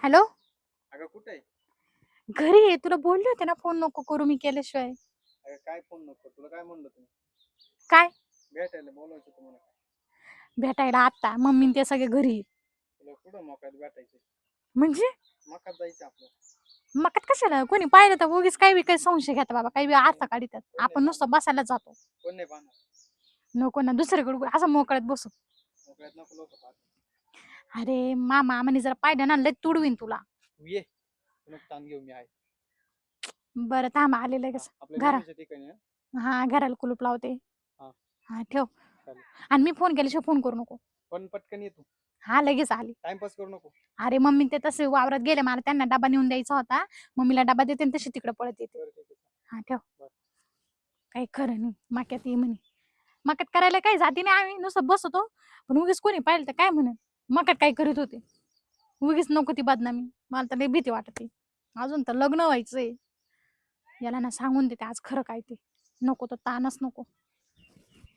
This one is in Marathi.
हॅलो. अगं कुठे आहे? घरी आहे. तुला बोलले होते ना फोन नको करू मी केल्याशिवाय. अगं काय फोन नको, तुला काय म्हणलं तुम्ही? काय भेटायला बोलवायचं तुम्हाला. भेटायला? आता मम्मी ते सगळे घरी. तुला कुठं मोकात भेटायचं? म्हणजे मकात जायचं आपलं. मग कशाला कोणी पाहिलं तर उगीच काही संशय घेता बाबा, काही अर्थ काढतात. कोण नाही आपण नुसतं बसायला जातो. कोण नाही पाहणार. नको ना दुसरीकडे असं मोकळ्यात बसू. मोकळ्यात नको लोक पाहत. अरे मामाने जरा पाहिलं ना लय तुडवीन तुला. तू ये, तू नको ताण घेऊ, मी आहे. बरं थांब आले लगेच आपल्या घरा. नेहमीच्या ठिकाणी हं? हा घराला कुलूप लावते. हा हा ठेव. चालेल. आणि मी फोन केल्याशिवाय फोन करू नको. पण पटकन ये तू, हा लगेच आली. टाइमपास करू नको. अरे मम्मी ते तसे वावरात गेले, मला त्यांना डबा नेऊन द्यायचा होता. मम्मीला डबा देते आणि तशी तिकडे पळत येते. बरं, ठीक आहे. हा ठेव. बरं. काही खरं नाही. मक्यात ये म्हणे. मक्यात करायला काही जाती नाही, आम्ही नुसतं बसतो. पण उगीच कोणी पाहिलं तर काय म्हणेल, मक्यात काय करीत होते. उगीच नको ती बदनामी. मला तर लई भीती वाटते. अजून तर लग्न व्हायचंय. याला ना सांगून देते आज खरं काय ते. नको तर ताणच नको.